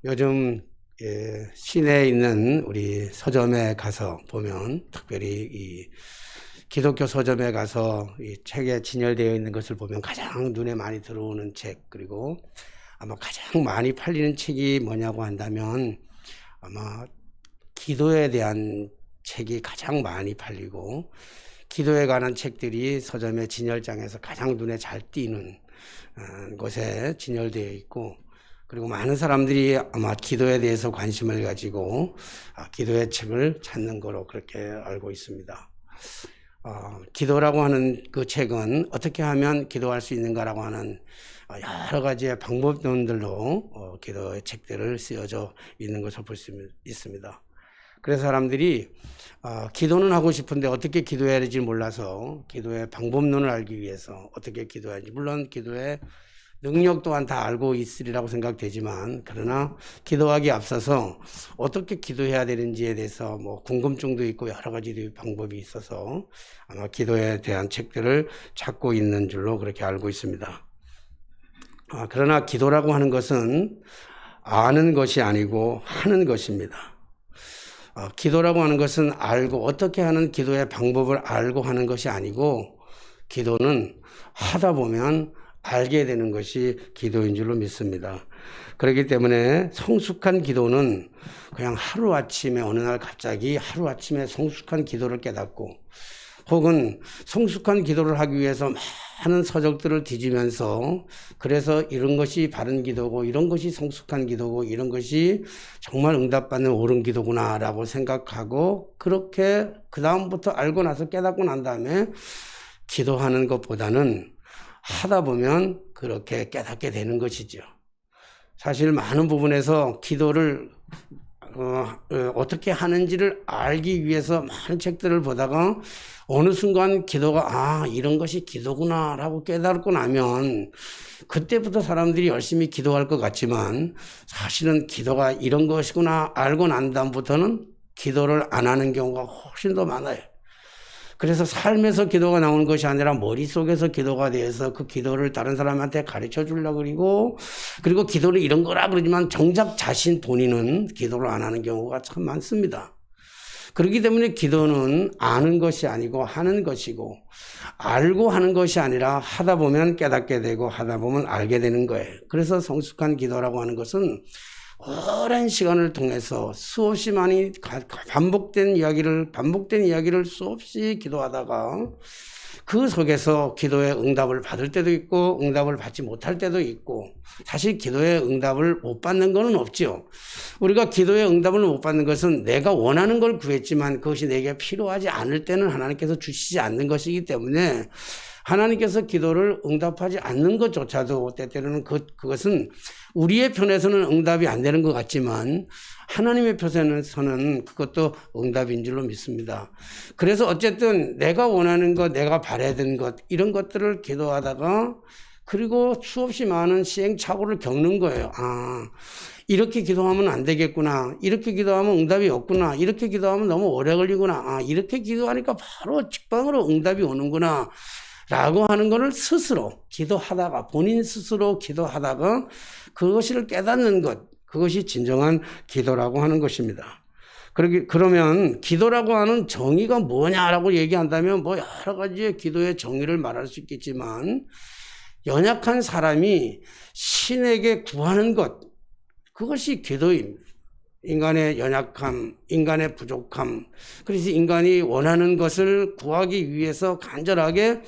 요즘 시내에 있는 우리 서점에 가서 보면, 특별히 이 기독교 서점에 가서 이 책에 진열되어 있는 것을 보면 가장 눈에 많이 들어오는 책, 그리고 아마 가장 많이 팔리는 책이 뭐냐고 한다면 아마 기도에 대한 책이 가장 많이 팔리고, 기도에 관한 책들이 서점의 진열장에서 가장 눈에 잘 띄는 곳에 진열되어 있고, 그리고 많은 사람들이 아마 기도에 대해서 관심을 가지고 기도의 책을 찾는 거로 그렇게 알고 있습니다. 기도라고 하는 그 책은 어떻게 하면 기도할 수 있는가라고 하는 여러 가지의 방법론들로 기도의 책들을 쓰여져 있는 것을 볼 수 있습니다. 그래서 사람들이 기도는 하고 싶은데 어떻게 기도해야 될지 몰라서 기도의 방법론을 알기 위해서 어떻게 기도해야 할지, 물론 기도의 능력 또한 다 알고 있으리라고 생각되지만, 그러나 기도하기 앞서서 어떻게 기도해야 되는지에 대해서 궁금증도 있고 여러 가지 방법이 있어서 아마 기도에 대한 책들을 찾고 있는 줄로 그렇게 알고 있습니다. 그러나 기도라고 하는 것은 아는 것이 아니고 하는 것입니다. 기도라고 하는 것은 알고, 어떻게 하는 기도의 방법을 알고 하는 것이 아니고, 기도는 하다 보면 알게 되는 것이 기도인 줄로 믿습니다. 그렇기 때문에 성숙한 기도는 그냥 하루아침에, 어느 날 갑자기 하루아침에 성숙한 기도를 깨닫고, 혹은 성숙한 기도를 하기 위해서 많은 서적들을 뒤지면서, 그래서 이런 것이 바른 기도고, 이런 것이 성숙한 기도고, 이런 것이 정말 응답받는 옳은 기도구나 라고 생각하고, 그렇게 그 다음부터 알고 나서 깨닫고 난 다음에 기도하는 것보다는 하다 보면 그렇게 깨닫게 되는 것이죠. 사실 많은 부분에서 기도를 어떻게 하는지를 알기 위해서 많은 책들을 보다가 어느 순간 기도가 이런 것이 기도구나 라고 깨닫고 나면, 그때부터 사람들이 열심히 기도할 것 같지만 사실은 기도가 이런 것이구나 알고 난 다음부터는 기도를 안 하는 경우가 훨씬 더 많아요. 그래서 삶에서 기도가 나오는 것이 아니라 머릿속에서 기도가 돼서 그 기도를 다른 사람한테 가르쳐 주려고 그리고 기도를 이런 거라 그러지만 정작 자신 본인은 기도를 안 하는 경우가 참 많습니다. 그렇기 때문에 기도는 아는 것이 아니고 하는 것이고, 알고 하는 것이 아니라 하다 보면 깨닫게 되고 하다 보면 알게 되는 거예요. 그래서 성숙한 기도라고 하는 것은 오랜 시간을 통해서 수없이 많이 반복된 이야기를 수없이 기도하다가 그 속에서 기도의 응답을 받을 때도 있고 응답을 받지 못할 때도 있고, 사실 기도의 응답을 못 받는 건 없죠. 우리가 기도의 응답을 못 받는 것은 내가 원하는 걸 구했지만 그것이 내게 필요하지 않을 때는 하나님께서 주시지 않는 것이기 때문에, 하나님께서 기도를 응답하지 않는 것조차도 때때로는 그것은 우리의 편에서는 응답이 안 되는 것 같지만 하나님의 편에서는 그것도 응답인 줄로 믿습니다. 그래서 어쨌든 내가 원하는 것, 내가 바라던 것, 이런 것들을 기도하다가 그리고 수없이 많은 시행착오를 겪는 거예요. 이렇게 기도하면 안 되겠구나. 이렇게 기도하면 응답이 없구나. 이렇게 기도하면 너무 오래 걸리구나. 이렇게 기도하니까 바로 직방으로 응답이 오는구나 라고 하는 것을 스스로 기도하다가, 본인 스스로 기도하다가 그것을 깨닫는 것, 그것이 진정한 기도라고 하는 것입니다. 그러면 기도라고 하는 정의가 뭐냐라고 얘기한다면 여러 가지의 기도의 정의를 말할 수 있겠지만, 연약한 사람이 신에게 구하는 것, 그것이 기도입니다. 인간의 연약함, 인간의 부족함, 그래서 인간이 원하는 것을 구하기 위해서 간절하게,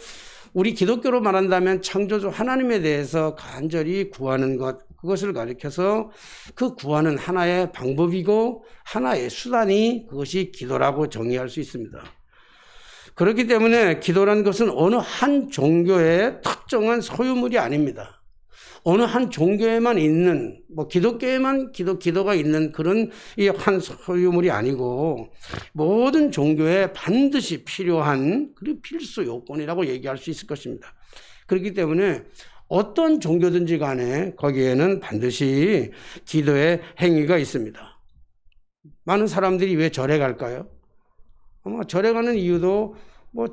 우리 기독교로 말한다면 창조주 하나님에 대해서 간절히 구하는 것, 그것을 가리켜서 그 구하는 하나의 방법이고 하나의 수단이, 그것이 기도라고 정의할 수 있습니다. 그렇기 때문에 기도라는 것은 어느 한 종교의 특정한 소유물이 아닙니다. 어느 한 종교에만 있는, 기독교에만 기도가 있는 그런 이 한 소유물이 아니고, 모든 종교에 반드시 필요한, 그리고 필수 요건이라고 얘기할 수 있을 것입니다. 그렇기 때문에 어떤 종교든지 간에 거기에는 반드시 기도의 행위가 있습니다. 많은 사람들이 왜 절에 갈까요? 아마 절에 가는 이유도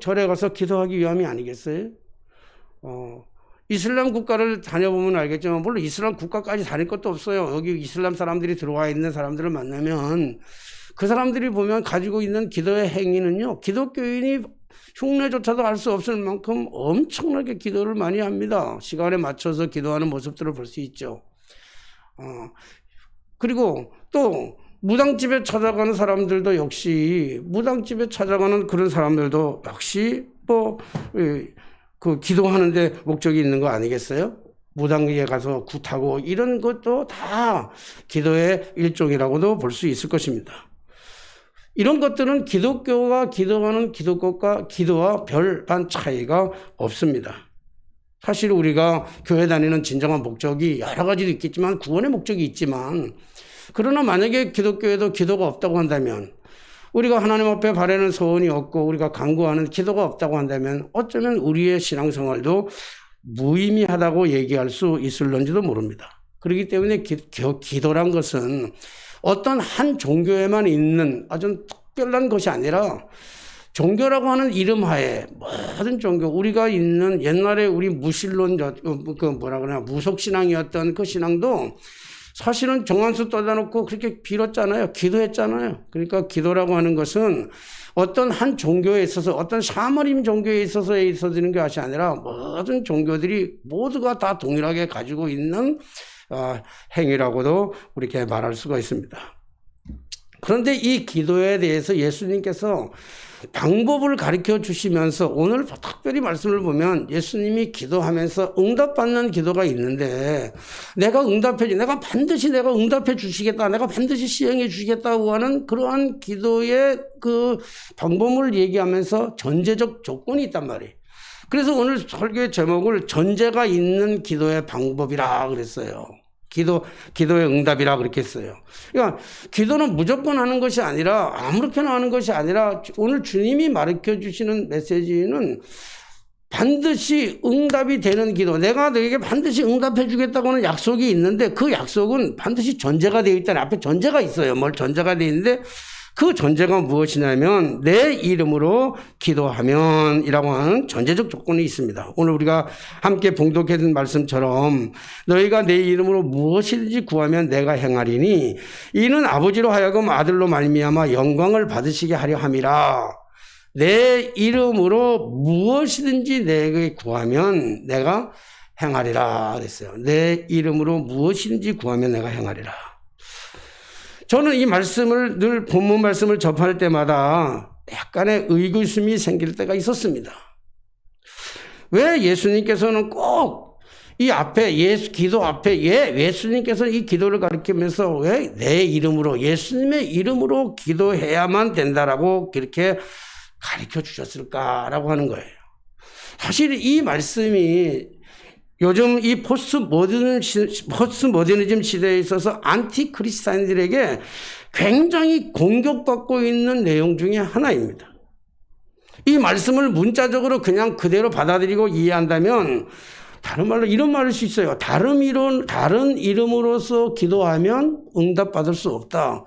절에 가서 기도하기 위함이 아니겠어요? 이슬람 국가를 다녀보면 알겠지만 물론 이슬람 국가까지 다닐 것도 없어요. 여기 이슬람 사람들이 들어와 있는 사람들을 만나면 그 사람들이 보면 가지고 있는 기도의 행위는요, 기독교인이 흉내조차도 알 수 없을 만큼 엄청나게 기도를 많이 합니다. 시간에 맞춰서 기도하는 모습들을 볼 수 있죠. 그리고 또 무당집에 찾아가는 사람들도 역시 무당집에 찾아가는 그런 사람들도 역시 그 기도하는데 목적이 있는 거 아니겠어요? 무당에 가서 굿하고 이런 것도 다 기도의 일종이라고도 볼 수 있을 것입니다. 이런 것들은 기독교가 기도하는 기독교과 기도와 별반 차이가 없습니다. 사실 우리가 교회 다니는 진정한 목적이 여러 가지도 있겠지만 구원의 목적이 있지만, 그러나 만약에 기독교에도 기도가 없다고 한다면, 우리가 하나님 앞에 바라는 소원이 없고 우리가 간구하는 기도가 없다고 한다면 어쩌면 우리의 신앙생활도 무의미하다고 얘기할 수 있을런지도 모릅니다. 그렇기 때문에 기도란 것은 어떤 한 종교에만 있는 아주 특별한 것이 아니라 종교라고 하는 이름 하에 모든 종교, 우리가 있는 옛날에 우리 무신론, 무속신앙이었던 그 신앙도 사실은 정한수 떠다놓고 그렇게 빌었잖아요. 기도했잖아요. 그러니까 기도라고 하는 것은 어떤 한 종교에 있어서, 어떤 샤머님 종교에 있어서 있어지는 것이 아니라 모든 종교들이 모두가 다 동일하게 가지고 있는 행위라고도 우리가 말할 수가 있습니다. 그런데 이 기도에 대해서 예수님께서 방법을 가르쳐 주시면서 오늘 특별히 말씀을 보면 예수님이 기도하면서 응답받는 기도가 있는데, 내가 반드시 내가 응답해 주시겠다, 내가 반드시 시행해 주시겠다고 하는 그러한 기도의 그 방법을 얘기하면서 전제적 조건이 있단 말이에요. 그래서 오늘 설교의 제목을 전제가 있는 기도의 방법이라 그랬어요. 기도의 응답이라 그렇게 했어요. 그러니까 기도는 무조건 하는 것이 아니라, 아무렇게나 하는 것이 아니라, 오늘 주님이 가르쳐 주시는 메시지는 반드시 응답이 되는 기도, 내가 너에게 반드시 응답해 주겠다고 하는 약속이 있는데 그 약속은 반드시 전제가 되어 있다는, 앞에 전제가 있어요. 뭘 전제가 되어 있는데 그 전제가 무엇이냐면 내 이름으로 기도하면 이라고 하는 전제적 조건이 있습니다. 오늘 우리가 함께 봉독했던 말씀처럼 너희가 내 이름으로 무엇이든지 구하면 내가 행하리니 이는 아버지로 하여금 아들로 말미암아 영광을 받으시게 하려 함이라. 내 이름으로 무엇이든지 내게 구하면 내가 행하리라 그랬어요. 내 이름으로 무엇이든지 구하면 내가 행하리라. 저는 이 말씀을 늘 본문 말씀을 접할 때마다 약간의 의구심이 생길 때가 있었습니다. 왜 예수님께서는 꼭 이 앞에 기도 앞에 예수님께서 이 기도를 가르치면서 왜 내 이름으로, 예수님의 이름으로 기도해야만 된다라고 그렇게 가르쳐 주셨을까라고 하는 거예요. 사실 이 말씀이 요즘 이 포스트 모더니즘 시대에 있어서 안티 크리스찬들에게 굉장히 공격받고 있는 내용 중에 하나입니다. 이 말씀을 문자적으로 그냥 그대로 받아들이고 이해한다면, 다른 말로 이런 말을 수 있어요. 다른 이름으로서 기도하면 응답받을 수 없다.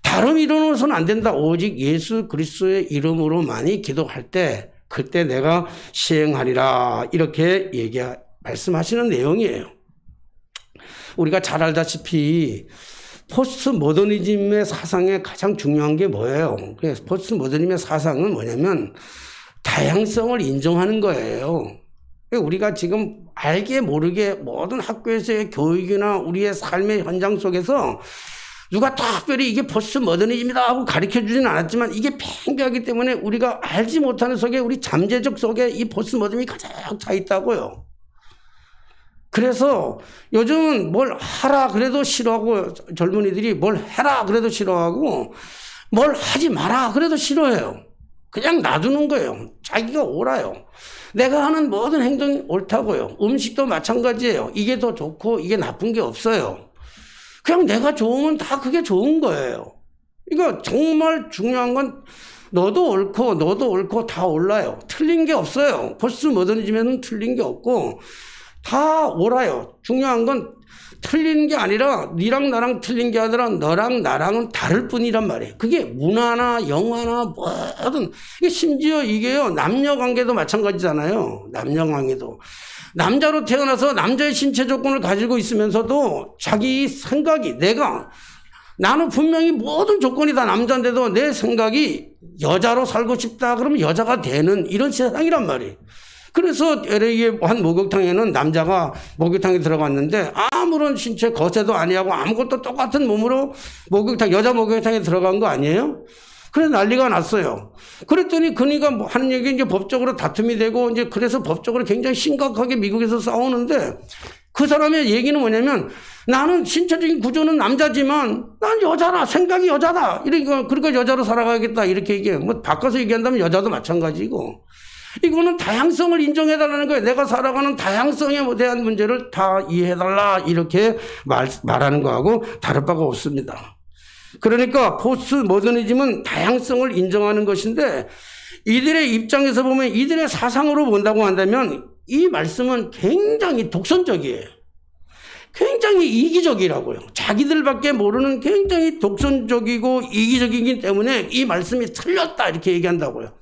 다른 이름으로서는 안 된다. 오직 예수 그리스도의 이름으로만이 기도할 때 그때 내가 시행하리라. 이렇게 말씀하시는 내용이에요. 우리가 잘 알다시피 포스트 모더니즘의 사상의 가장 중요한 게 뭐예요? 포스트 모더니즘의 사상은 뭐냐면 다양성을 인정하는 거예요. 우리가 지금 알게 모르게 모든 학교에서의 교육이나 우리의 삶의 현장 속에서 누가 특별히 이게 포스트 모더니즘이다 하고 가르쳐 주지는 않았지만 이게 팽배하기 때문에 우리가 알지 못하는 속에, 우리 잠재적 속에 이 포스트 모더니즘이 가장 차 있다고요. 그래서 요즘은 뭘 하라 그래도 싫어하고, 젊은이들이 뭘 해라 그래도 싫어하고, 뭘 하지 마라 그래도 싫어해요. 그냥 놔두는 거예요. 자기가 옳아요. 내가 하는 모든 행동이 옳다고요. 음식도 마찬가지예요. 이게 더 좋고 이게 나쁜 게 없어요. 그냥 내가 좋으면 다 그게 좋은 거예요. 그러니까 정말 중요한 건 너도 옳고 다 옳아요. 틀린 게 없어요. 포스트 모더니즘에는 틀린 게 없고 다 옳아요. 중요한 건 틀린 게 아니라 니랑 나랑 틀린 게 아니라 너랑 나랑은 다를 뿐이란 말이에요. 그게 문화나 영화나 뭐든, 심지어 이게요, 남녀관계도 마찬가지잖아요. 남녀관계도 남자로 태어나서 남자의 신체 조건을 가지고 있으면서도 자기 생각이 나는 분명히 모든 조건이 다 남자인데도 내 생각이 여자로 살고 싶다 그러면 여자가 되는 이런 세상이란 말이에요. 그래서 LA의 한 목욕탕에는 남자가 목욕탕에 들어갔는데 아무런 신체 거세도 아니하고 아무것도 똑같은 몸으로 여자 목욕탕에 들어간 거 아니에요? 그래서 난리가 났어요. 그랬더니 그니까 뭐 하는 얘기 이제 법적으로 다툼이 되고 이제 그래서 법적으로 굉장히 심각하게 미국에서 싸우는데 그 사람의 얘기는 뭐냐면 나는 신체적인 구조는 남자지만 난 여자라, 생각이 여자다. 그러니까 여자로 살아가야겠다. 이렇게 얘기해요. 뭐 바꿔서 얘기한다면 여자도 마찬가지고. 이거는 다양성을 인정해달라는 거예요. 내가 살아가는 다양성에 대한 문제를 다 이해해달라. 이렇게 말하는 거하고 다를 바가 없습니다. 그러니까 포스트 모더니즘은 다양성을 인정하는 것인데 이들의 입장에서 보면 이들의 사상으로 본다고 한다면 이 말씀은 굉장히 독선적이에요. 굉장히 이기적이라고요. 자기들밖에 모르는 굉장히 독선적이고 이기적이기 때문에 이 말씀이 틀렸다 이렇게 얘기한다고요.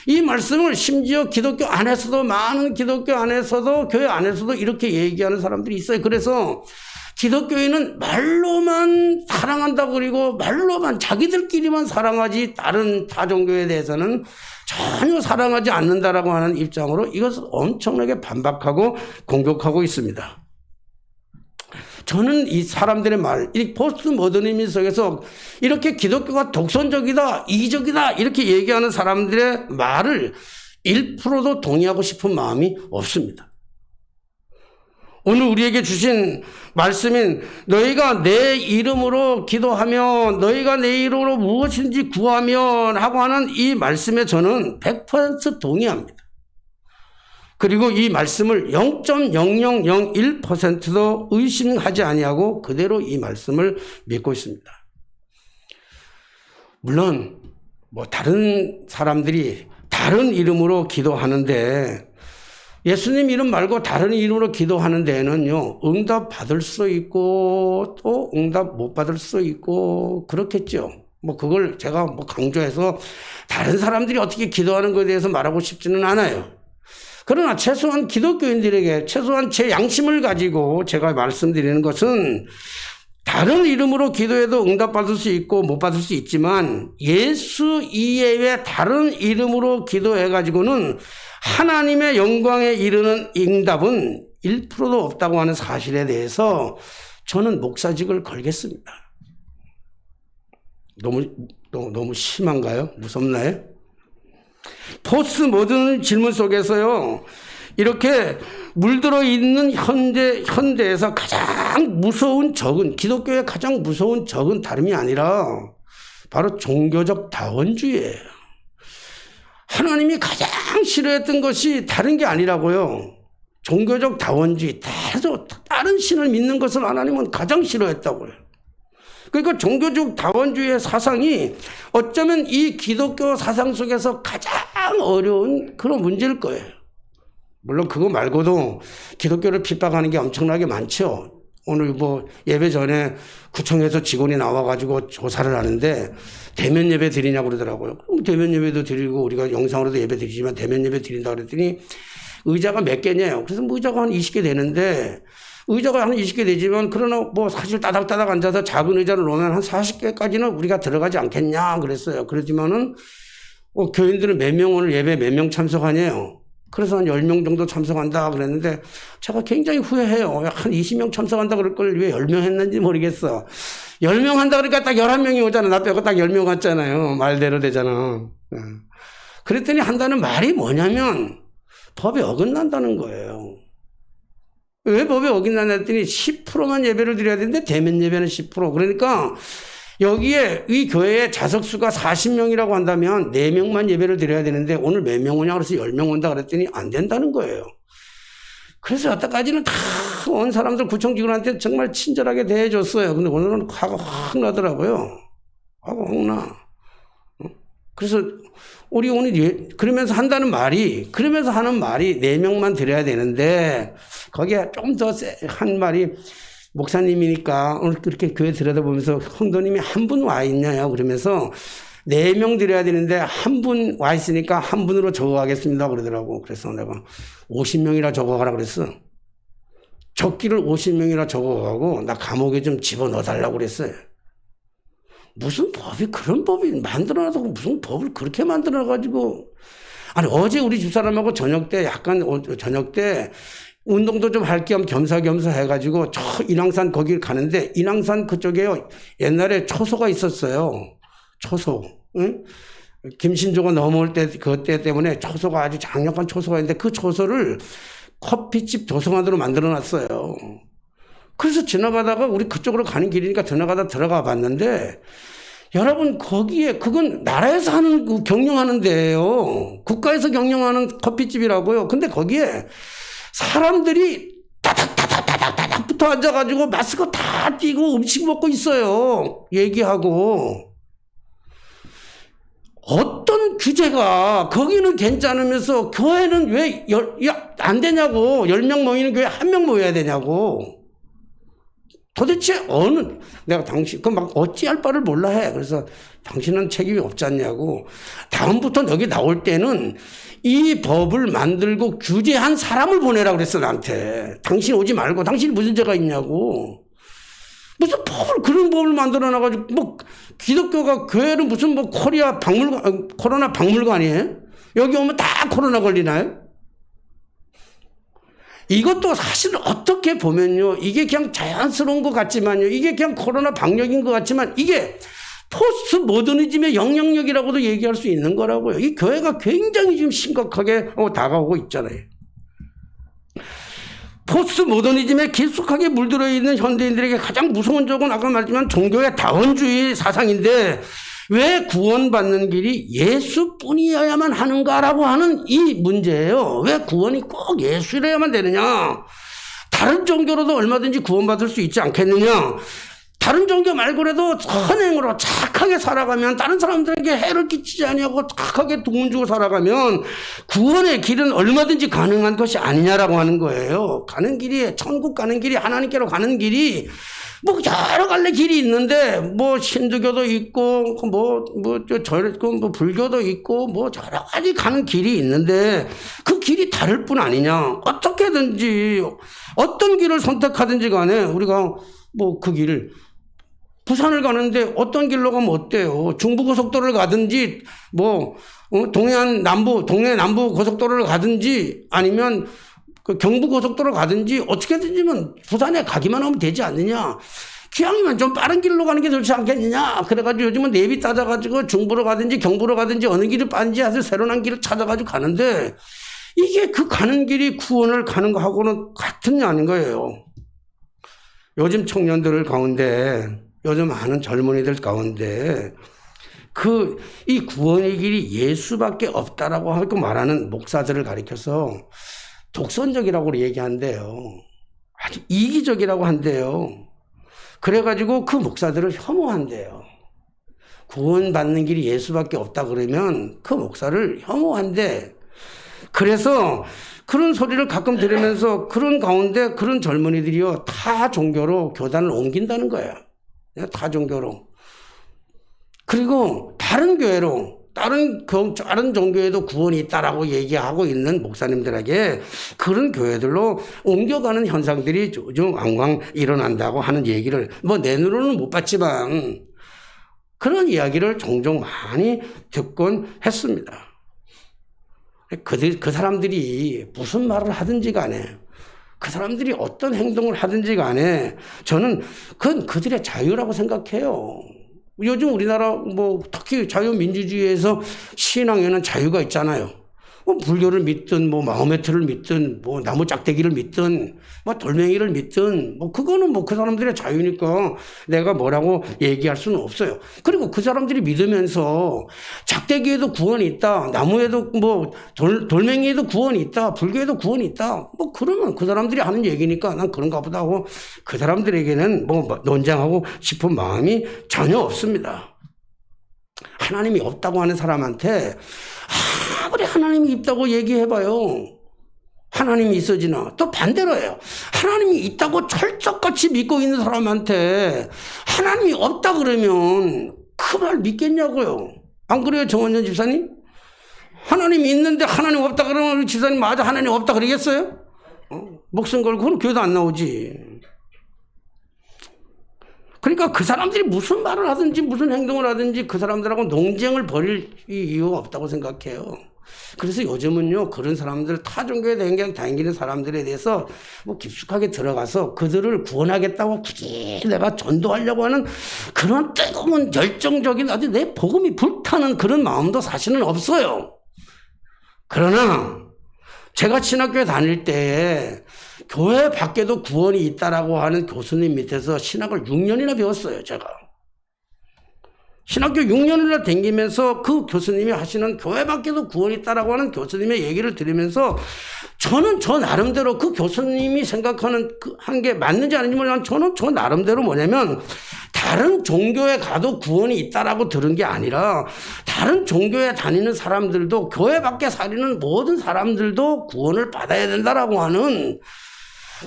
이 말씀을 심지어 기독교 안에서도 많은 기독교 안에서도 교회 안에서도 이렇게 얘기하는 사람들이 있어요. 그래서 기독교인은 말로만 사랑한다고 그리고 말로만 자기들끼리만 사랑하지 다른 타종교에 대해서는 전혀 사랑하지 않는다라고 하는 입장으로 이것을 엄청나게 반박하고 공격하고 있습니다. 저는 이 사람들의 이 포스트 모더니즘 속에서 이렇게 기독교가 독선적이다, 이기적이다 이렇게 얘기하는 사람들의 말을 1%도 동의하고 싶은 마음이 없습니다. 오늘 우리에게 주신 말씀인 너희가 내 이름으로 기도하며 너희가 내 이름으로 무엇인지 구하면 하고 하는 이 말씀에 저는 100% 동의합니다. 그리고 이 말씀을 0.0001%도 의심하지 아니하고 그대로 이 말씀을 믿고 있습니다. 물론 뭐 다른 사람들이 다른 이름으로 기도하는데 예수님 이름 말고 다른 이름으로 기도하는 데에는요 응답 받을 수도 있고 또 응답 못 받을 수도 있고 그렇겠죠. 뭐 그걸 제가 뭐 강조해서 다른 사람들이 어떻게 기도하는 것에 대해서 말하고 싶지는 않아요. 그러나 최소한 기독교인들에게 최소한 제 양심을 가지고 제가 말씀드리는 것은 다른 이름으로 기도해도 응답받을 수 있고 못 받을 수 있지만 예수 이외의 다른 이름으로 기도해가지고는 하나님의 영광에 이르는 응답은 1%도 없다고 하는 사실에 대해서 저는 목사직을 걸겠습니다. 너무 심한가요? 무섭나요? 포스트 모던 질문 속에서요 이렇게 물들어 있는 현대에서 가장 무서운 적은 기독교의 가장 무서운 적은 다름이 아니라 바로 종교적 다원주의예요. 하나님이 가장 싫어했던 것이 다른 게 아니라고요. 종교적 다원주의, 다른 신을 믿는 것을 하나님은 가장 싫어했다고요. 그러니까 종교적 다원주의의 사상이 어쩌면 이 기독교 사상 속에서 가장 어려운 그런 문제일 거예요. 물론 그거 말고도 기독교를 핍박하는 게 엄청나게 많죠. 오늘 뭐 예배 전에 구청에서 직원이 나와가지고 조사를 하는데 대면 예배 드리냐고 그러더라고요. 그럼 대면 예배도 드리고 우리가 영상으로도 예배 드리지만 대면 예배 드린다고 그랬더니 의자가 몇 개냐요. 그래서 뭐 의자가 한 20개 되는데 의자가 한 20개 되지만 그러나 뭐 사실 따닥따닥 앉아서 작은 의자를 놓으면 한 40개까지는 우리가 들어가지 않겠냐 그랬어요. 그렇지만은 교인들은 몇 명 오늘 예배 몇 명 참석하냐요. 그래서 한 10명 정도 참석한다 그랬는데 제가 굉장히 후회해요. 한 20명 참석한다 그럴 걸 왜 10명 했는지 모르겠어. 10명 한다 그러니까 딱 11명이 오잖아. 나 빼고 딱 10명 왔잖아요. 말대로 되잖아. 그랬더니 한다는 말이 뭐냐면 법에 어긋난다는 거예요. 왜 법에 어긋나냐 했더니 10%만 예배를 드려야 되는데 대면 예배는 10%. 그러니까 여기에 이 교회에 자석수가 40명이라고 한다면 4명만 예배를 드려야 되는데 오늘 몇 명 오냐 그래서 10명 온다 그랬더니 안 된다는 거예요. 그래서 여태까지는 다 온 사람들 구청 직원한테 정말 친절하게 대해줬어요. 근데 오늘은 화가 확 나더라고요. 화가 확 나. 그래서 우리 오늘 그러면서 하는 말이 4명만 드려야 되는데 거기에 좀 더 한 말이 목사님이니까 오늘 그렇게 교회 들여다보면서 성도님이 한 분 와 있냐요. 그러면서 4명 드려야 되는데 한 분 와 있으니까 한 분으로 적어가겠습니다 그러더라고. 그래서 내가 50명이라 적어가라 그랬어. 적기를 50명이라 적어가고 나 감옥에 좀 집어넣어달라고 그랬어요. 무슨 법이 그런 법이 만들어놔서 무슨 법을 그렇게 만들어가지고. 아니 어제 우리 집사람하고 저녁 때 운동도 좀 할 겸 겸사겸사 해가지고 저 인왕산 거기 가는데 인왕산 그쪽에요 옛날에 초소가 있었어요. 초소. 응? 김신조가 넘어올 때 그때 때문에 초소가 아주 강력한 초소가 있는데 그 초소를 커피집 도서관으로 만들어놨어요. 그래서 지나가다가 우리 그쪽으로 가는 길이니까 들어가 봤는데 여러분 거기에 그건 나라에서 하는 경영하는 데예요. 국가에서 경영하는 커피집이라고요. 근데 거기에 사람들이 다닥다닥다닥다닥 붙어 앉아가지고 마스크 다 띄고 음식 먹고 있어요. 얘기하고. 어떤 규제가 거기는 괜찮으면서 교회는 왜 안 되냐고. 10명 모이는 교회 1명 모여야 되냐고. 도대체 내가 막 어찌할 바를 몰라 해. 그래서 당신은 책임이 없지 않냐고. 다음부터 여기 나올 때는 이 법을 만들고 규제한 사람을 보내라 그랬어, 나한테. 당신 오지 말고, 당신이 무슨 죄가 있냐고. 무슨 그런 법을 만들어 놔가지고, 기독교가 교회는 무슨 코로나 박물관이에요? 여기 오면 다 코로나 걸리나요? 이것도 사실 어떻게 보면요. 이게 그냥 자연스러운 것 같지만요. 이게 그냥 코로나 방역인 것 같지만 이게 포스트 모더니즘의 영향력이라고도 얘기할 수 있는 거라고요. 이 교회가 굉장히 지금 심각하게 다가오고 있잖아요. 포스트 모더니즘에 깊숙하게 물들어 있는 현대인들에게 가장 무서운 적은 아까 말했지만 종교의 다원주의 사상인데 왜 구원받는 길이 예수뿐이어야만 하는가라고 하는 이 문제예요. 왜 구원이 꼭 예수여야만 되느냐. 다른 종교로도 얼마든지 구원받을 수 있지 않겠느냐. 다른 종교 말고라도 선행으로 착하게 살아가면 다른 사람들에게 해를 끼치지 아니하고 착하게 돈 주고 살아가면 구원의 길은 얼마든지 가능한 것이 아니냐라고 하는 거예요. 가는 길이 천국 가는 길이 하나님께로 가는 길이 여러 갈래 길이 있는데 신두교도 있고 불교도 있고 여러 가지 가는 길이 있는데 그 길이 다를 뿐 아니냐. 어떻게든지 어떤 길을 선택하든지 간에 우리가 그 길을 부산을 가는데 어떤 길로 가면 어때요? 중부고속도로를 가든지 동해 남부 고속도로를 가든지 아니면 경부고속도로 가든지 어떻게든지 부산에 가기만 하면 되지 않느냐. 기왕이면 좀 빠른 길로 가는 게 좋지 않겠느냐. 그래가지고 요즘은 내비 따져가지고 중부로 가든지 경부로 가든지 어느 길을 빠는지 해서 새로 난 길을 찾아가지고 가는데 이게 그 가는 길이 구원을 가는 거하고는 같은 게 아닌 거예요. 요즘 청년들 가운데 요즘 많은 젊은이들 가운데 이 구원의 길이 예수밖에 없다라고 하고 말하는 목사들을 가리켜서 독선적이라고 얘기한대요. 아주 이기적이라고 한대요. 그래가지고 그 목사들을 혐오한대요. 구원받는 길이 예수밖에 없다 그러면 그 목사를 혐오한대. 그래서 그런 소리를 가끔 들으면서 그런 가운데 그런 젊은이들이요 타 종교로 교단을 옮긴다는 거예요. 타 종교로. 그리고 다른 교회로 다른 종교에도 구원이 있다라고 얘기하고 있는 목사님들에게 그런 교회들로 옮겨가는 현상들이 요즘 왕왕 일어난다고 하는 얘기를 내 눈으로는 못 봤지만 그런 이야기를 종종 많이 듣곤 했습니다. 그 사람들이 무슨 말을 하든지 간에 그 사람들이 어떤 행동을 하든지 간에 저는 그건 그들의 자유라고 생각해요. 요즘 우리나라 특히 자유민주주의에서 신앙에는 자유가 있잖아요. 불교를 믿든 마호메트를 믿든 나무 짝대기를 믿든 돌멩이를 믿든 그거는 그 사람들의 자유니까 내가 뭐라고 얘기할 수는 없어요. 그리고 그 사람들이 믿으면서 짝대기에도 구원이 있다. 나무에도 돌멩이에도 구원이 있다. 불교에도 구원이 있다. 그러면 그 사람들이 하는 얘기니까 난 그런가 보다 하고 그 사람들에게는 논쟁하고 싶은 마음이 전혀 없습니다. 하나님이 없다고 하는 사람한테 아무리 하나님이 있다고 얘기해봐요. 하나님이 있어지나. 또 반대로 해요. 하나님이 있다고 철석같이 믿고 있는 사람한테 하나님이 없다 그러면 그 말 믿겠냐고요. 안 그래요, 정원전 집사님? 하나님 있는데 하나님 없다 그러면 우리 집사님 맞아 하나님 없다 그러겠어요? 목숨 걸고 그럼 교회도 안 나오지. 그러니까 그 사람들이 무슨 말을 하든지 무슨 행동을 하든지 그 사람들하고 논쟁을 벌일 이유가 없다고 생각해요. 그래서 요즘은요, 그런 사람들, 타종교에 다니는 사람들에 대해서 뭐 깊숙하게 들어가서 그들을 구원하겠다고 굳이 내가 전도하려고 하는 그런 뜨거운 열정적인 아주 내 복음이 불타는 그런 마음도 사실은 없어요. 그러나 제가 신학교에 다닐 때 교회 밖에도 구원이 있다라고 하는 교수님 밑에서 신학을 6년이나 배웠어요, 제가. 신학교 6년이나 다니면서 그 교수님이 하시는 교회 밖에도 구원이 있다라고 하는 교수님의 얘기를 들으면서 저는 저 나름대로 그 교수님이 생각하는 한 게 맞는지 아닌지 모르지만 저는 저 나름대로 뭐냐면 다른 종교에 가도 구원이 있다라고 들은 게 아니라 다른 종교에 다니는 사람들도 교회 밖에 사는 모든 사람들도 구원을 받아야 된다라고 하는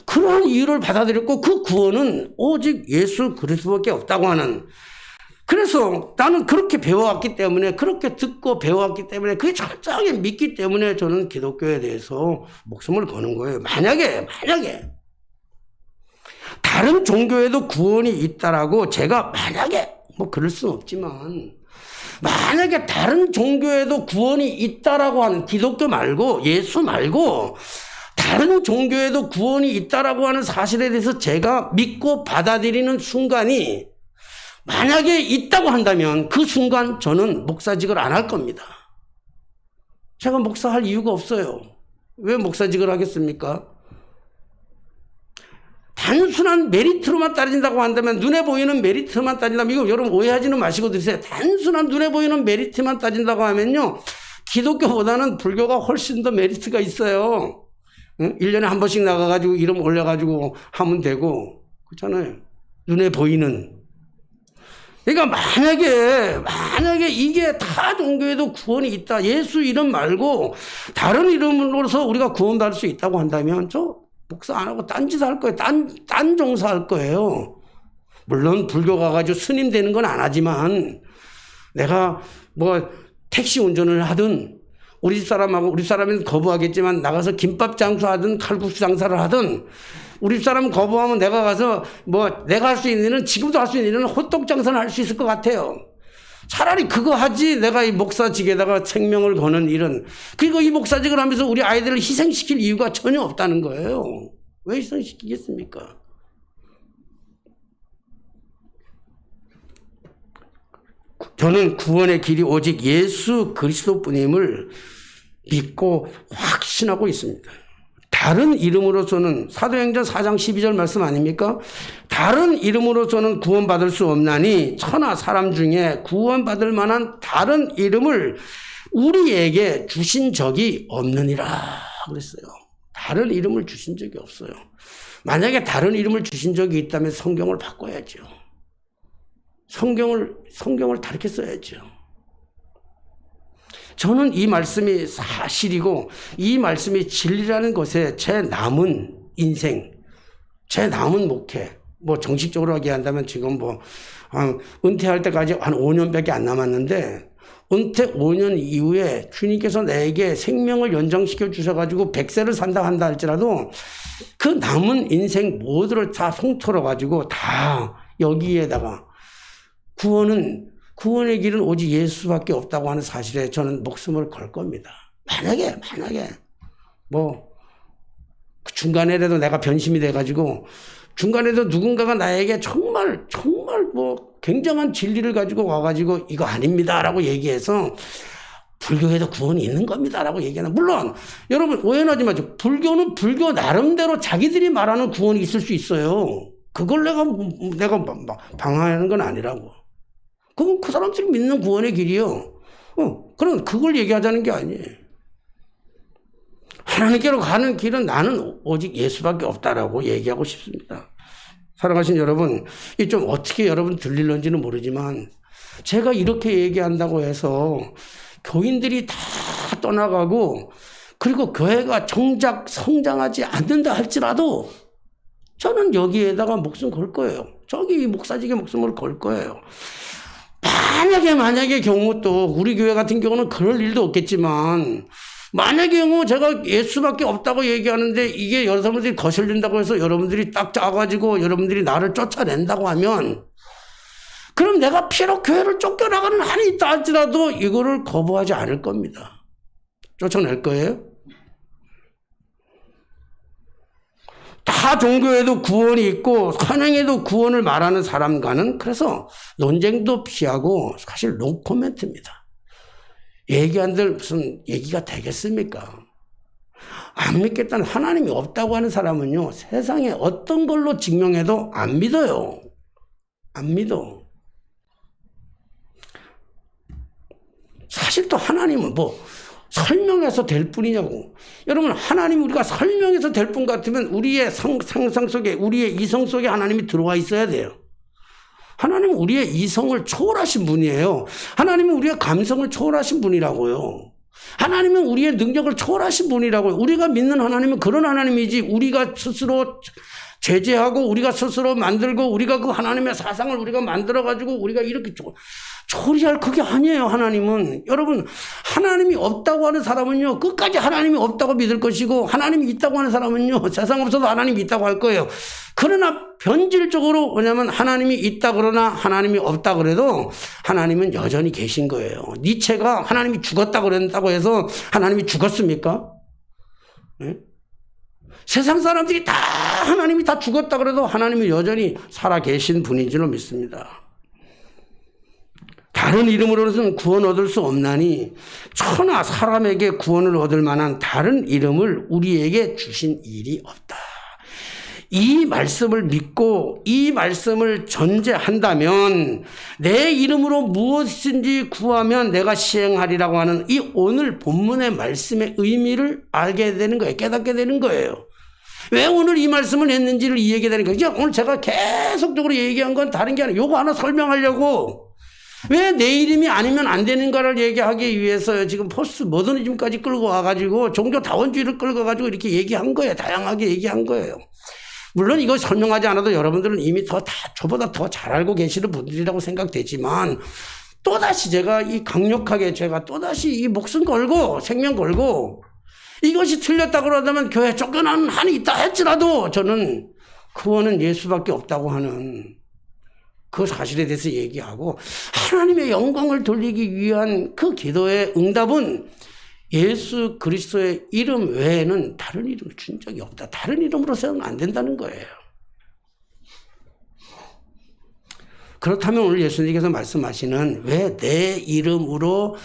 그러한 이유를 받아들였고 그 구원은 오직 예수 그리스도밖에 없다고 하는 그래서 나는 그렇게 배워왔기 때문에 그렇게 듣고 배워왔기 때문에 그게 철저하게 믿기 때문에 저는 기독교에 대해서 목숨을 거는 거예요. 만약에 다른 종교에도 구원이 있다라고 제가 만약에 뭐 그럴 수는 없지만 만약에 다른 종교에도 구원이 있다라고 하는 기독교 말고 예수 말고 다른 종교에도 구원이 있다라고 하는 사실에 대해서 제가 믿고 받아들이는 순간이 만약에 있다고 한다면 그 순간 저는 목사직을 안 할 겁니다. 제가 목사할 이유가 없어요. 왜 목사직을 하겠습니까? 단순한 메리트로만 따진다고 한다면 눈에 보이는 메리트만 따진다면 이거 여러분 오해하지는 마시고 들으세요. 단순한 눈에 보이는 메리트만 따진다고 하면요. 기독교보다는 불교가 훨씬 더 메리트가 있어요. 1년에 한 번씩 나가가지고 이름 올려가지고 하면 되고 그렇잖아요. 눈에 보이는 그러니까 만약에 이게 타 종교에도 구원이 있다. 예수 이름 말고 다른 이름으로서 우리가 구원받을 수 있다고 한다면 저 목사 안 하고 딴 짓 할 거예요. 딴 종사 할 거예요. 물론 불교 가가지고 스님 되는 건 안 하지만 내가 뭐 택시 운전을 하든 우리 집사람은 거부하겠지만 나가서 김밥 장사하든 칼국수 장사를 하든 우리 집사람은 거부하면 내가 가서 뭐 내가 할 수 있는 일은 지금도 할 수 있는 일은 호떡 장사는 할 수 있을 것 같아요. 차라리 그거 하지 내가 이 목사직에다가 생명을 거는 일은 그리고 이 목사직을 하면서 우리 아이들을 희생시킬 이유가 전혀 없다는 거예요. 왜 희생시키겠습니까? 저는 구원의 길이 오직 예수 그리스도뿐임을 믿고 확신하고 있습니다. 다른 이름으로서는 사도행전 4장 12절 말씀 아닙니까? 다른 이름으로서는 구원받을 수 없나니 천하 사람 중에 구원받을 만한 다른 이름을 우리에게 주신 적이 없느니라 그랬어요. 다른 이름을 주신 적이 없어요. 만약에 다른 이름을 주신 적이 있다면 성경을 바꿔야죠. 성경을 다르게 써야죠. 저는 이 말씀이 사실이고 이 말씀이 진리라는 것에 제 남은 인생, 제 남은 목회, 뭐 정식적으로 얘기한다면 지금 뭐 은퇴할 때까지 한 5년밖에 안 남았는데 은퇴 5년 이후에 주님께서 내게 생명을 연장시켜 주셔가지고 100세를 산다 한다 할지라도 그 남은 인생 모두를 다 통틀어 가지고 다 여기에다가 구원의 길은 오직 예수밖에 없다고 하는 사실에 저는 목숨을 걸 겁니다. 만약에 뭐 중간에라도 내가 변심이 돼가지고 중간에도 누군가가 나에게 정말 뭐 굉장한 진리를 가지고 와가지고 이거 아닙니다라고 얘기해서 불교에도 구원이 있는 겁니다라고 얘기하는 물론 여러분 오해하지 마세요. 불교는 불교 나름대로 자기들이 말하는 구원이 있을 수 있어요. 그걸 내가 방해하는 건 아니라고. 그건 그 사람들이 믿는 구원의 길이요. 그럼 그걸 얘기하자는 게 아니에요. 하나님께로 가는 길은 나는 오직 예수밖에 없다라고 얘기하고 싶습니다. 사랑하신 여러분, 이 좀 어떻게 여러분 들릴런지는 모르지만 제가 이렇게 얘기한다고 해서 교인들이 다 떠나가고 그리고 교회가 정작 성장하지 않는다 할지라도 저는 여기에다가 목숨 걸 거예요. 저기 목사직에 목숨을 걸 거예요. 만약의 경우 또 우리 교회 같은 경우는 그럴 일도 없겠지만 만약의 경우 제가 예수밖에 없다고 얘기하는데 이게 여러분들이 거슬린다고 해서 여러분들이 딱 짜가지고 여러분들이 나를 쫓아낸다고 하면 그럼 내가 비록 교회를 쫓겨나가는 한이 있다 할지라도 이거를 거부하지 않을 겁니다. 쫓아낼 거예요? 다 종교에도 구원이 있고 선행에도 구원을 말하는 사람과는 그래서 논쟁도 피하고 사실 노코멘트입니다. 얘기한들 무슨 얘기가 되겠습니까? 안 믿겠다는 하나님이 없다고 하는 사람은요, 세상에 어떤 걸로 증명해도 안 믿어요. 안 믿어. 사실 또 하나님은 뭐 설명해서 될 뿐이냐고. 여러분, 하나님 우리가 설명해서 될 뿐 같으면 우리의 상상 속에, 우리의 이성 속에 하나님이 들어와 있어야 돼요. 하나님은 우리의 이성을 초월하신 분이에요. 하나님은 우리의 감성을 초월하신 분이라고요. 하나님은 우리의 능력을 초월하신 분이라고요. 우리가 믿는 하나님은 그런 하나님이지 우리가 스스로 제재하고 우리가 스스로 만들고 우리가 그 하나님의 사상을 우리가 만들어가지고 우리가 이렇게 처리할 그게 아니에요. 하나님은. 여러분, 하나님이 없다고 하는 사람은요 끝까지 하나님이 없다고 믿을 것이고 하나님이 있다고 하는 사람은요 세상 없어도 하나님이 있다고 할 거예요. 그러나 변질적으로 왜냐하면 하나님이 있다 그러나 하나님이 없다 그래도 하나님은 여전히 계신 거예요. 니체가 하나님이 죽었다 그랬다고 해서 하나님이 죽었습니까? 네? 세상 사람들이 다 하나님이 다 죽었다 그래도 하나님이 여전히 살아계신 분인 줄로 믿습니다. 다른 이름으로는 구원 얻을 수 없나니 천하 사람에게 구원을 얻을 만한 다른 이름을 우리에게 주신 일이 없다. 이 말씀을 믿고 이 말씀을 전제한다면 내 이름으로 무엇인지 구하면 내가 시행하리라고 하는 이 오늘 본문의 말씀의 의미를 알게 되는 거예요. 깨닫게 되는 거예요. 왜 오늘 이 말씀을 했는지를 이해하게 되는 거예요. 오늘 제가 계속적으로 얘기한 건 다른 게 아니라 요거 하나 설명하려고 왜 내 이름이 아니면 안 되는가를 얘기하기 위해서 지금 포스트 모더니즘까지 끌고 와가지고 종교 다원주의를 끌고 와가지고 이렇게 얘기한 거예요. 다양하게 얘기한 거예요. 물론 이거 설명하지 않아도 여러분들은 이미 저보다 더 잘 알고 계시는 분들이라고 생각되지만 또다시 제가 이 강력하게 제가 또다시 이 목숨 걸고 생명 걸고 이것이 틀렸다고 그러다면 교회 쫓겨나는 한이 있다 할지라도 저는 구원은 예수밖에 없다고 하는 그 사실에 대해서 얘기하고 하나님의 영광을 돌리기 위한 그 기도의 응답은 예수 그리스도의 이름 외에는 다른 이름을 준 적이 없다. 다른 이름으로서는 안 된다는 거예요. 그렇다면 오늘 예수님께서 말씀하시는 왜 내 이름으로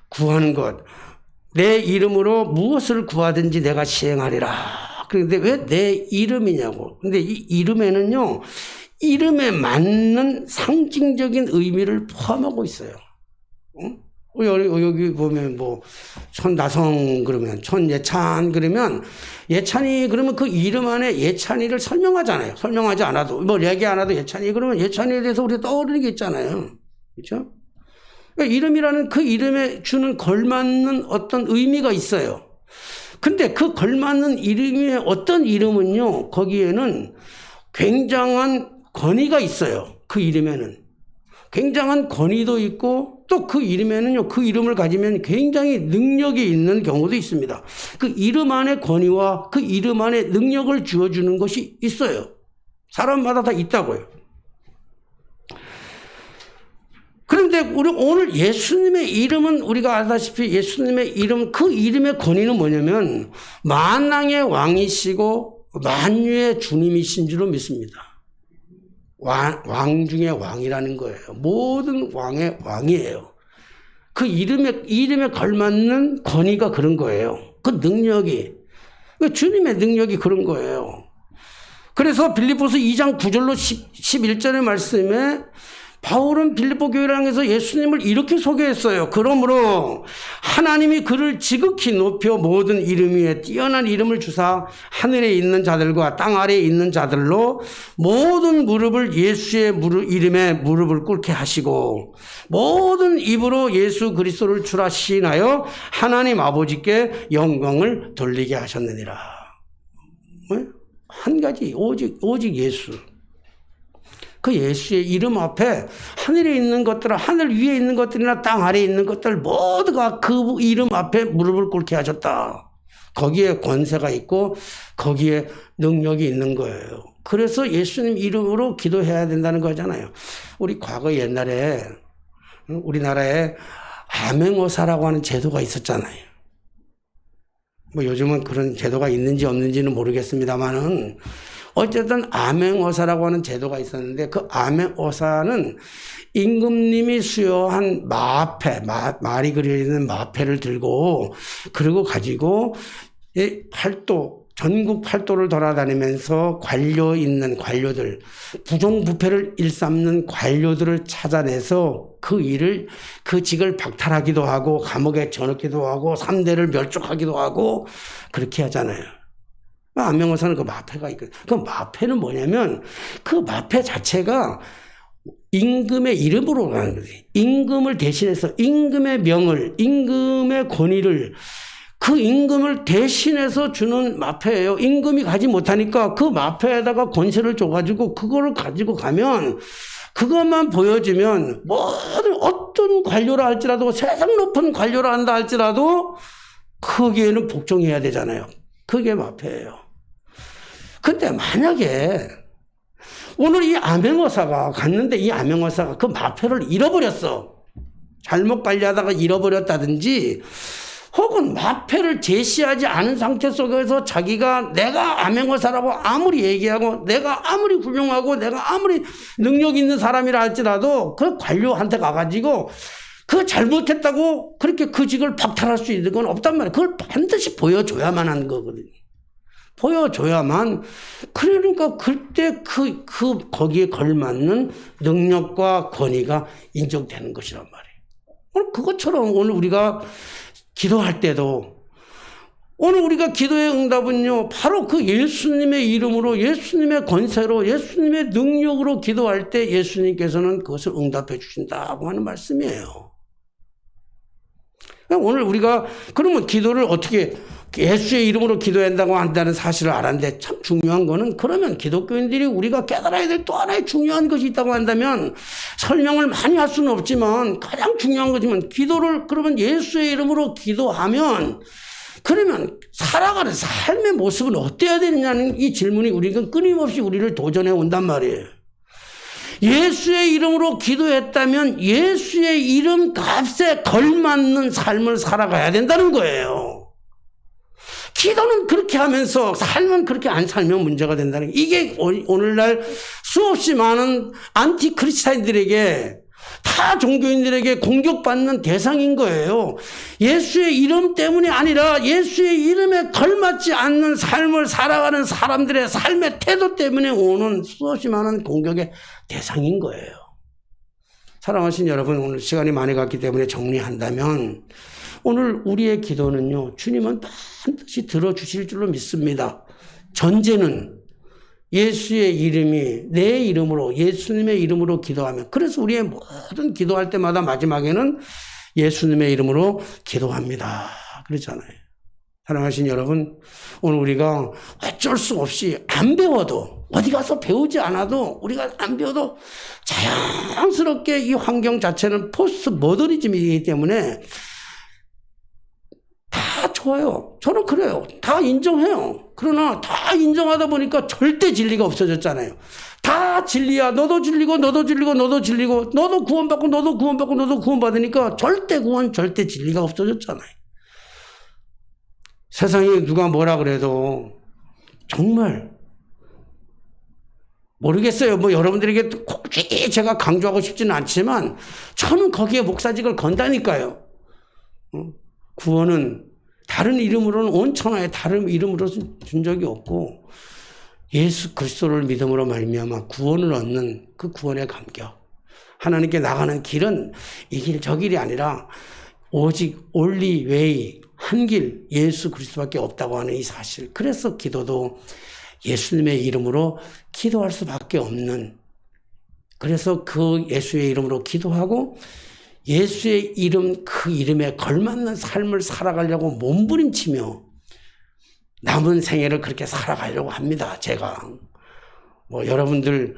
구하는 것, 내 이름으로 무엇을 구하든지 내가 시행하리라. 그런데 왜 내 이름이냐고. 근데 이 이름에는요, 이름에 맞는 상징적인 의미를 포함하고 있어요. 여기 보면 뭐, 천다성 그러면, 천예찬 그러면, 예찬이 그러면 그 이름 안에 예찬이를 설명하잖아요. 설명하지 않아도, 뭐 얘기 안 해도 예찬이 그러면 예찬이에 대해서 우리가 떠오르는 게 있잖아요. 그렇죠? 그러니까 이름이라는 그 이름에 주는 걸맞는 어떤 의미가 있어요. 근데 그 걸맞는 이름의 어떤 이름은요, 거기에는 굉장한 권위가 있어요. 그 이름에는. 굉장한 권위도 있고, 또 그 이름에는요, 그 이름을 가지면 굉장히 능력이 있는 경우도 있습니다. 그 이름 안에 권위와 그 이름 안에 능력을 주어주는 것이 있어요. 사람마다 다 있다고요. 그런데 우리 오늘 예수님의 이름은 우리가 알다시피 예수님의 이름, 그 이름의 권위는 뭐냐면 만왕의 왕이시고 만유의 주님이신 줄로 믿습니다. 왕 중에 왕이라는 거예요. 모든 왕의 왕이에요. 그 이름에 걸맞는 권위가 그런 거예요. 그 능력이. 주님의 능력이 그런 거예요. 그래서 빌립보서 2장 9절로 11절의 말씀에 바울은 빌립보 교회를 향해서 예수님을 이렇게 소개했어요. 그러므로 하나님이 그를 지극히 높여 모든 이름 위에 뛰어난 이름을 주사 하늘에 있는 자들과 땅 아래에 있는 자들로 모든 무릎을 예수의 이름에 무릎을 꿇게 하시고 모든 입으로 예수 그리스도를 주라 시인하여 하나님 아버지께 영광을 돌리게 하셨느니라. 한 가지 오직 예수. 그 예수의 이름 앞에 하늘에 있는 것들, 하늘 위에 있는 것들이나 땅 아래에 있는 것들 모두가 그 이름 앞에 무릎을 꿇게 하셨다. 거기에 권세가 있고 거기에 능력이 있는 거예요. 그래서 예수님 이름으로 기도해야 된다는 거잖아요. 우리 과거 옛날에 우리나라에 암행어사라고 하는 제도가 있었잖아요. 뭐 요즘은 그런 제도가 있는지 없는지는 모르겠습니다만은 어쨌든 암행어사라고 하는 제도가 있었는데 그 암행어사는 임금님이 수여한 마패, 말이 그려있는 마패를 들고 그리고 가지고 전국 팔도를 돌아다니면서 관료 있는 관료들, 부정부패를 일삼는 관료들을 찾아내서 그 직을 박탈하기도 하고 감옥에 쳐넣기도 하고 3대를 멸족하기도 하고 그렇게 하잖아요. 암행어사는 그 마패가 있거든요. 그 마패는 뭐냐면 그 마패 자체가 임금의 이름으로 가는 거지. 임금을 대신해서 임금의 명을, 임금의 권위를 그 임금을 대신해서 주는 마패예요. 임금이 가지 못하니까 그 마패에다가 권세를 줘가지고 그거를 가지고 가면 그것만 보여주면 모든 어떤 관료라 할지라도 세상 높은 관료라 한다 할지라도 거기에는 복종해야 되잖아요. 그게 마패예요. 근데 만약에 오늘 이 암행어사가 갔는데 이 암행어사가 그 마패를 잃어버렸어. 잘못 관리하다가 잃어버렸다든지 혹은 마패를 제시하지 않은 상태 속에서 자기가 내가 암행어사라고 아무리 얘기하고 내가 아무리 훌륭하고 내가 아무리 능력 있는 사람이라 할지라도 그 관료한테 가가지고 그 잘못했다고 그렇게 그 직을 박탈할 수 있는 건 없단 말이에요. 그걸 반드시 보여줘야만 하는 거거든요. 보여줘야만 그러니까 그때 거기에 걸맞는 능력과 권위가 인정되는 것이란 말이에요. 오늘 그것처럼 오늘 우리가 기도할 때도 오늘 우리가 기도의 응답은요 바로 그 예수님의 이름으로 예수님의 권세로 예수님의 능력으로 기도할 때 예수님께서는 그것을 응답해 주신다고 하는 말씀이에요. 오늘 우리가 그러면 기도를 어떻게 예수의 이름으로 기도한다고 한다는 사실을 알았는데 참 중요한 거는 그러면 기독교인들이 우리가 깨달아야 될 또 하나의 중요한 것이 있다고 한다면 설명을 많이 할 수는 없지만 가장 중요한 거지만 기도를 그러면 예수의 이름으로 기도하면 그러면 살아가는 삶의 모습은 어때야 되느냐는 이 질문이 우리가 끊임없이 우리를 도전해 온단 말이에요. 예수의 이름으로 기도했다면 예수의 이름 값에 걸맞는 삶을 살아가야 된다는 거예요. 기도는 그렇게 하면서 삶은 그렇게 안 살면 문제가 된다는 게 이게 오늘날 수없이 많은 안티크리스찬들에게 타 종교인들에게 공격받는 대상인 거예요. 예수의 이름 때문이 아니라 예수의 이름에 걸맞지 않는 삶을 살아가는 사람들의 삶의 태도 때문에 오는 수없이 많은 공격의 대상인 거예요. 사랑하신 여러분, 오늘 시간이 많이 갔기 때문에 정리한다면 오늘 우리의 기도는요, 주님은 반드시 들어주실 줄로 믿습니다. 전제는 예수의 이름이 내 이름으로 예수님의 이름으로 기도하면 그래서 우리의 모든 기도할 때마다 마지막에는 예수님의 이름으로 기도합니다. 그렇잖아요. 사랑하신 여러분, 오늘 우리가 어쩔 수 없이 안 배워도 어디 가서 배우지 않아도 우리가 안 배워도 자연스럽게 이 환경 자체는 포스트 모더니즘이기 때문에 다 좋아요. 저는 그래요. 다 인정해요. 그러나 다 인정하다 보니까 절대 진리가 없어졌잖아요. 다 진리야. 너도 진리고 너도 진리고 너도 진리고 너도 구원받고 너도 구원받고 너도 구원받으니까 절대 구원 절대 진리가 없어졌잖아요. 세상에 누가 뭐라 그래도 정말 모르겠어요. 뭐 여러분들에게 굳이 제가 강조하고 싶지는 않지만 저는 거기에 목사직을 건다니까요. 구원은 다른 이름으로는 온 천하에 다른 이름으로 준 적이 없고 예수 그리스도를 믿음으로 말미암아 구원을 얻는 그 구원의 감격. 하나님께 나가는 길은 이 길 저 길이 아니라 오직 only way 한 길 예수 그리스도밖에 없다고 하는 이 사실. 그래서 기도도 예수님의 이름으로 기도할 수밖에 없는, 그래서 그 예수의 이름으로 기도하고 예수의 이름 그 이름에 걸맞는 삶을 살아가려고 몸부림치며 남은 생애를 그렇게 살아가려고 합니다. 제가 뭐 여러분들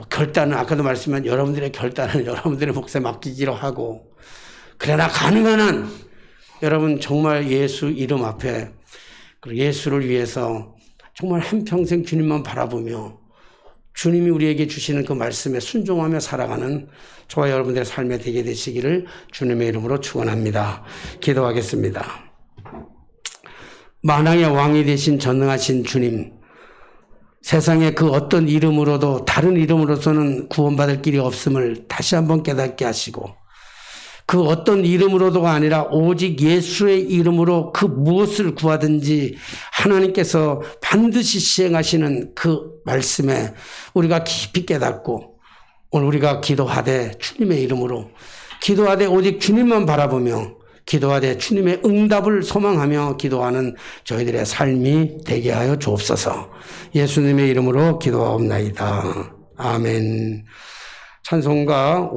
결단은 아까도 말씀한 여러분들의 결단은 여러분들의 몫에 맡기기로 하고, 그러나 가능한 한 여러분 정말 예수 이름 앞에 예수를 위해서 정말 한평생 주님만 바라보며 주님이 우리에게 주시는 그 말씀에 순종하며 살아가는 저와 여러분들의 삶에 되게 되시기를 주님의 이름으로 축원합니다. 기도하겠습니다. 만왕의 왕이 되신 전능하신 주님, 세상에 그 어떤 이름으로도 다른 이름으로서는 구원받을 길이 없음을 다시 한번 깨닫게 하시고, 그 어떤 이름으로도가 아니라 오직 예수의 이름으로 그 무엇을 구하든지 하나님께서 반드시 시행하시는 그 말씀에 우리가 깊이 깨닫고, 오늘 우리가 기도하되 주님의 이름으로 기도하되 오직 주님만 바라보며 기도하되 주님의 응답을 소망하며 기도하는 저희들의 삶이 되게 하여 주옵소서. 예수님의 이름으로 기도하옵나이다. 아멘. 찬송가